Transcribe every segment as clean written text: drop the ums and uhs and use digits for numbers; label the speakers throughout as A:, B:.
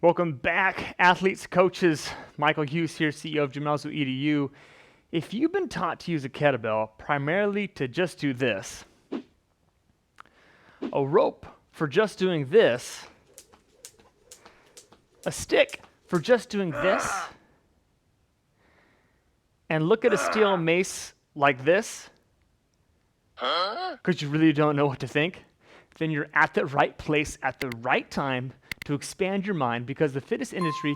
A: Welcome back, athletes, coaches. Michael Hughes here, CEO of Gymnazo EDU. If you've been taught to use a kettlebell primarily to just do this, a rope for just doing this, a stick for just doing this, and look at a steel mace like this, because you really don't know what to think, then you're at the right place at the right time to expand your mind, because the fitness industry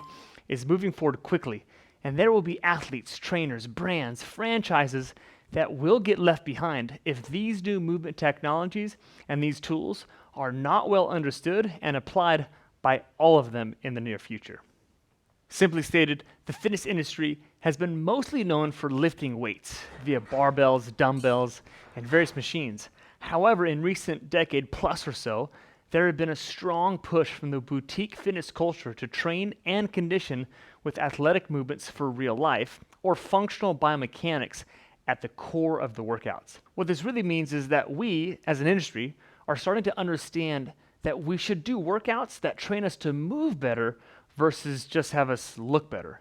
A: is moving forward quickly, and there will be athletes, trainers, brands, franchises that will get left behind if these new movement technologies and these tools are not well understood and applied by all of them in the near future. Simply stated, the fitness industry has been mostly known for lifting weights via barbells, dumbbells, and various machines. However, in recent decade plus or so, there had been a strong push from the boutique fitness culture to train and condition with athletic movements for real life, or functional biomechanics, at the core of the workouts. What this really means is that we, as an industry, are starting to understand that we should do workouts that train us to move better versus just have us look better.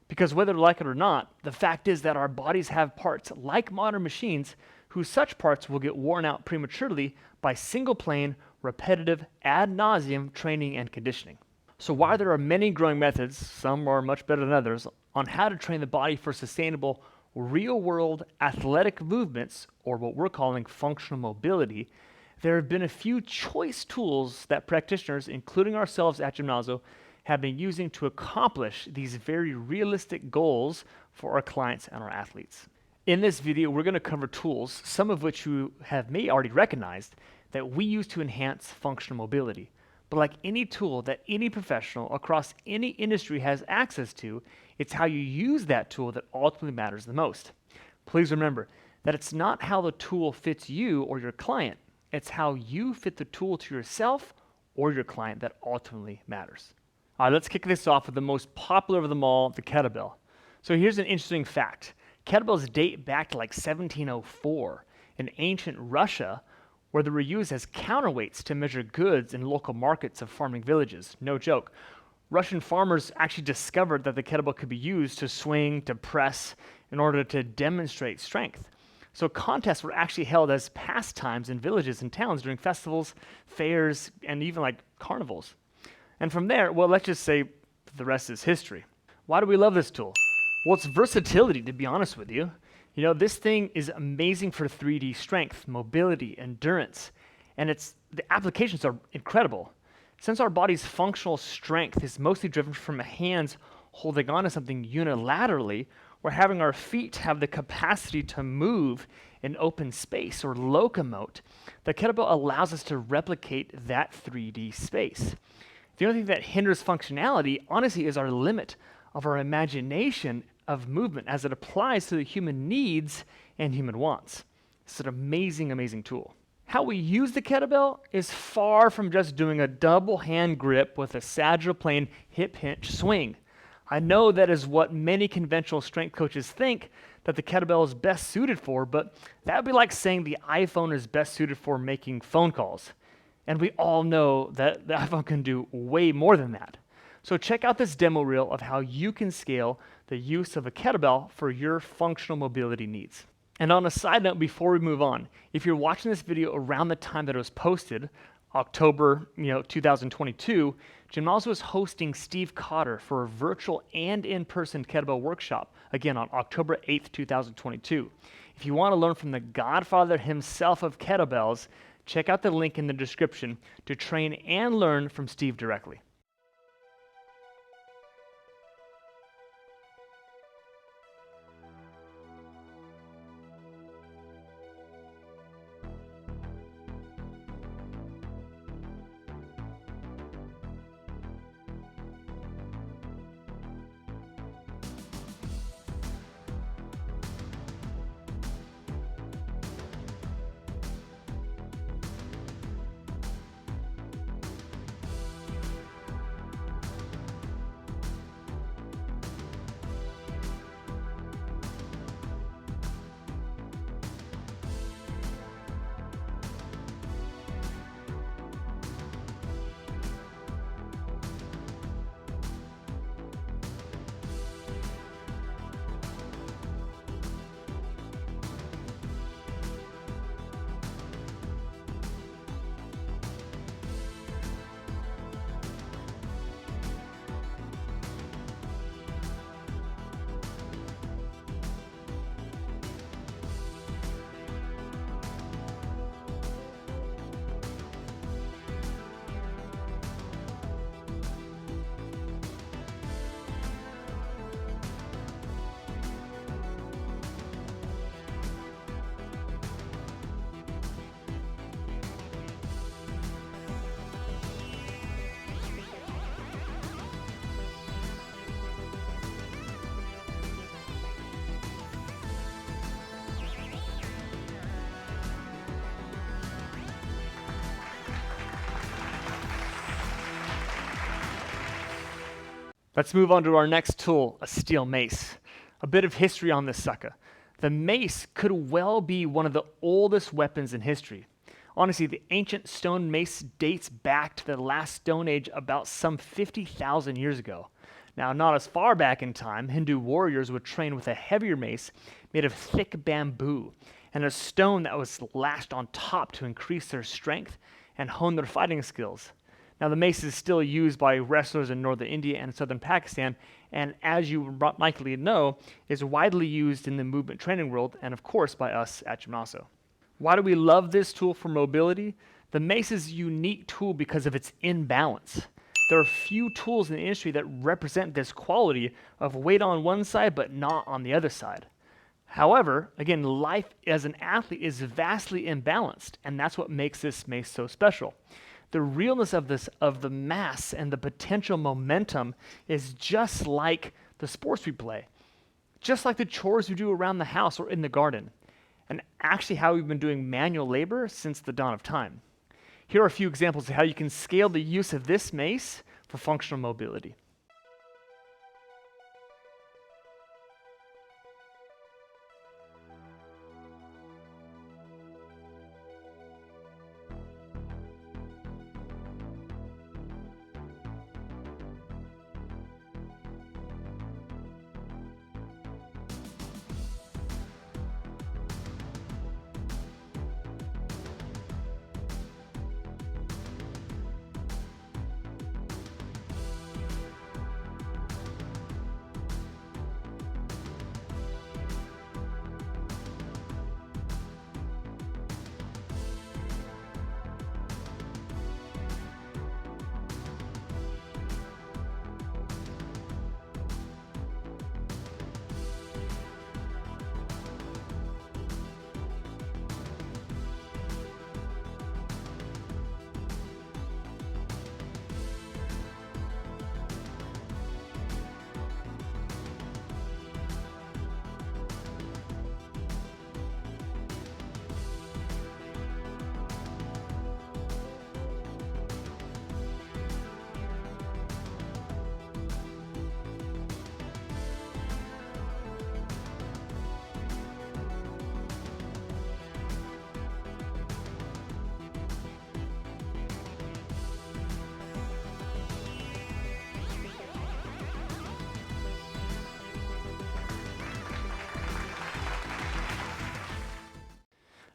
A: Because whether we like it or not, the fact is that our bodies have parts like modern machines whose such parts will get worn out prematurely by single-plane, repetitive, ad nauseum training and conditioning. So while there are many growing methods, some are much better than others, on how to train the body for sustainable, real-world athletic movements, or what we're calling functional mobility, there have been a few choice tools that practitioners, including ourselves at Gymnazo, have been using to accomplish these very realistic goals for our clients and our athletes. In this video, we're going to cover tools, some of which you may already recognized, that we use to enhance functional mobility. But like any tool that any professional across any industry has access to, it's how you use that tool that ultimately matters the most. Please remember that it's not how the tool fits you or your client, it's how you fit the tool to yourself or your client that ultimately matters. All right, let's kick this off with the most popular of them all, the kettlebell. So here's an interesting fact. Kettlebells date back to like 1704 in ancient Russia, where they were used as counterweights to measure goods in local markets of farming villages. No joke. Russian farmers actually discovered that the kettlebell could be used to swing, to press, in order to demonstrate strength. So contests were actually held as pastimes in villages and towns during festivals, fairs, and even like carnivals. And from there, well, let's just say the rest is history. Why do we love this tool? Well, it's versatility, to be honest with you. You know, this thing is amazing for 3D strength, mobility, endurance, and the applications are incredible. Since our body's functional strength is mostly driven from hands holding on to something unilaterally, or having our feet have the capacity to move in open space or locomote, the kettlebell allows us to replicate that 3D space. The only thing that hinders functionality, honestly, is our limit of our imagination of movement as it applies to the human needs and human wants. It's an amazing, amazing tool. How we use the kettlebell is far from just doing a double hand grip with a sagittal plane hip hinge swing. I know that is what many conventional strength coaches think that the kettlebell is best suited for, but that would be like saying the iPhone is best suited for making phone calls. And we all know that the iPhone can do way more than that. So check out this demo reel of how you can scale the use of a kettlebell for your functional mobility needs. And on a side note, before we move on, if you're watching this video around the time that it was posted, October 2022, Gymnazo is hosting Steve Cotter for a virtual and in-person kettlebell workshop, again on October 8th, 2022. If you want to learn from the godfather himself of kettlebells, check out the link in the description to train and learn from Steve directly. Let's move on to our next tool, a steel mace. A bit of history on this sucker. The mace could well be one of the oldest weapons in history. Honestly, the ancient stone mace dates back to the last Stone Age, about some 50,000 years ago. Now, not as far back in time, Hindu warriors would train with a heavier mace made of thick bamboo and a stone that was lashed on top to increase their strength and hone their fighting skills. Now, the mace is still used by wrestlers in northern India and southern Pakistan, and as you likely know, is widely used in the movement training world and, of course, by us at Gymnazo. Why do we love this tool for mobility? The mace is a unique tool because of its imbalance. There are few tools in the industry that represent this quality of weight on one side but not on the other side. However, again, life as an athlete is vastly imbalanced, and that's what makes this mace so special. The realness of the mass and the potential momentum is just like the sports we play, just like the chores we do around the house or in the garden, and actually how we've been doing manual labor since the dawn of time. Here are a few examples of how you can scale the use of this mace for functional mobility.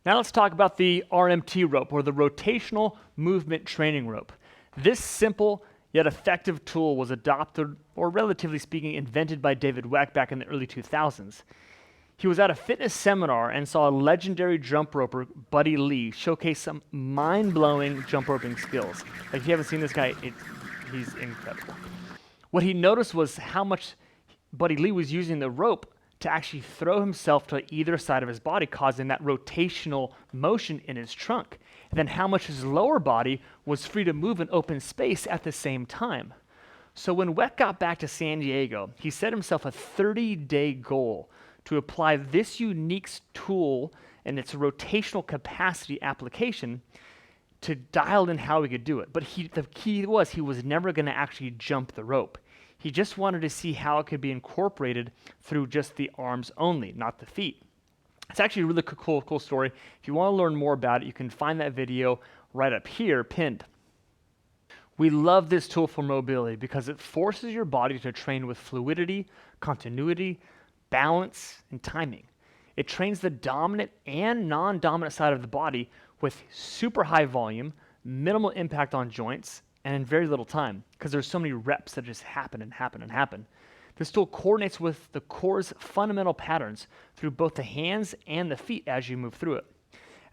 A: Now let's talk about the RMT rope, or the rotational movement training rope. This simple yet effective tool was adopted, or relatively speaking, invented by David Weck back in the early 2000s. He was at a fitness seminar and saw a legendary jump roper, Buddy Lee, showcase some mind-blowing jump roping skills. Like, if you haven't seen this guy, he's incredible. What he noticed was how much Buddy Lee was using the rope to actually throw himself to either side of his body, causing that rotational motion in his trunk, and then how much his lower body was free to move in open space at the same time. So when Weck got back to San Diego, he set himself a 30-day goal to apply this unique tool and its rotational capacity application to dial in how he could do it. But the key was he was never going to actually jump the rope. He just wanted to see how it could be incorporated through just the arms only, not the feet. It's actually a really cool story. If you want to learn more about it, you can find that video right up here, pinned. We love this tool for mobility because it forces your body to train with fluidity, continuity, balance, and timing. It trains the dominant and non-dominant side of the body with super high volume, minimal impact on joints, and in very little time, because there's so many reps that just happen and happen and happen. This tool coordinates with the core's fundamental patterns through both the hands and the feet as you move through it.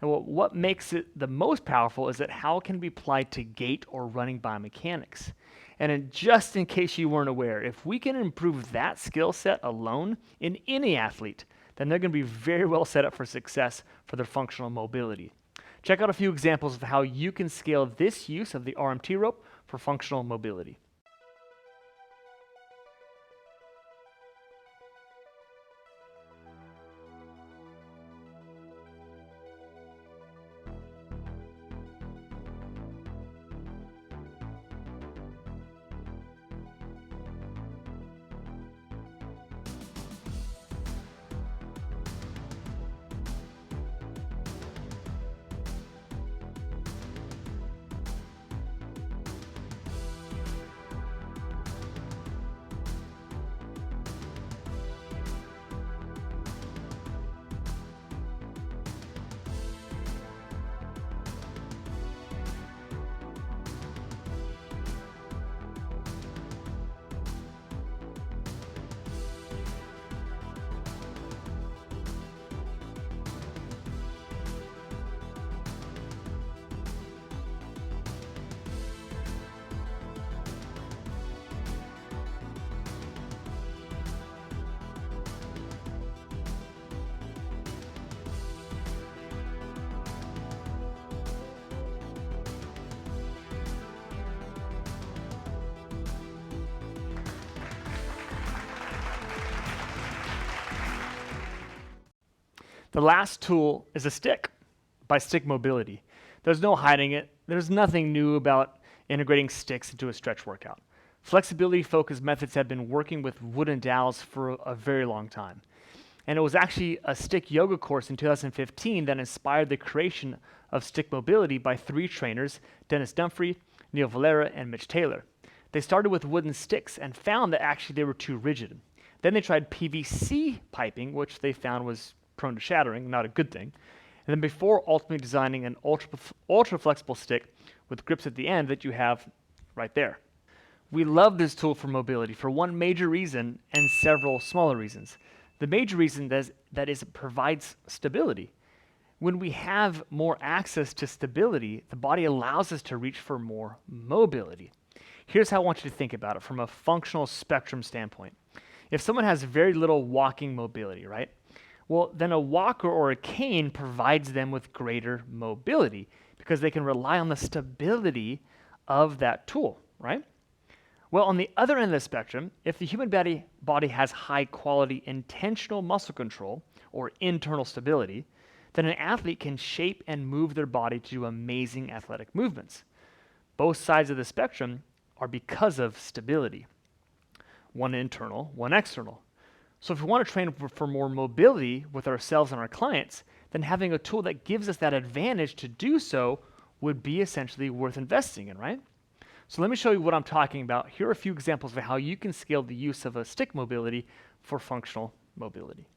A: And what makes it the most powerful is that how it can be applied to gait or running biomechanics. And just in case you weren't aware, if we can improve that skill set alone in any athlete, then they're going to be very well set up for success for their functional mobility. Check out a few examples of how you can scale this use of the RMT rope for functional mobility. The last tool is a stick by Stick Mobility. There's no hiding it. There's nothing new about integrating sticks into a stretch workout. Flexibility-focused methods have been working with wooden dowels for a very long time. And it was actually a stick yoga course in 2015 that inspired the creation of Stick Mobility by 3 trainers, Dennis Dumfrey, Neil Valera, and Mitch Taylor. They started with wooden sticks and found that actually they were too rigid. Then they tried PVC piping, which they found was prone to shattering, not a good thing. And then before ultimately designing an ultra flexible stick with grips at the end that you have right there. We love this tool for mobility for one major reason and several smaller reasons. The major reason that is it provides stability. When we have more access to stability, the body allows us to reach for more mobility. Here's how I want you to think about it from a functional spectrum standpoint. If someone has very little walking mobility, right? Well, then a walker or a cane provides them with greater mobility because they can rely on the stability of that tool, right? Well, on the other end of the spectrum, if the human body has high quality intentional muscle control or internal stability, then an athlete can shape and move their body to do amazing athletic movements. Both sides of the spectrum are because of stability. One internal, one external. So if we want to train for more mobility with ourselves and our clients, then having a tool that gives us that advantage to do so would be essentially worth investing in, right? So let me show you what I'm talking about. Here are a few examples of how you can scale the use of a stick mobility for functional mobility.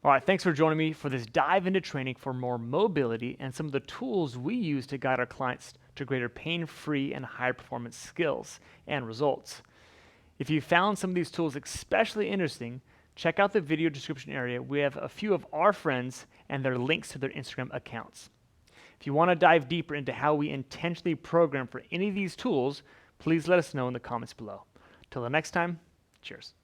A: All right, thanks for joining me for this dive into training for more mobility and some of the tools we use to guide our clients to greater pain-free and high performance skills and results. If you found some of these tools especially interesting, check out the video description area. We have a few of our friends and their links to their Instagram accounts. If you want to dive deeper into how we intentionally program for any of these tools, please let us know in the comments below. Till the next time, cheers.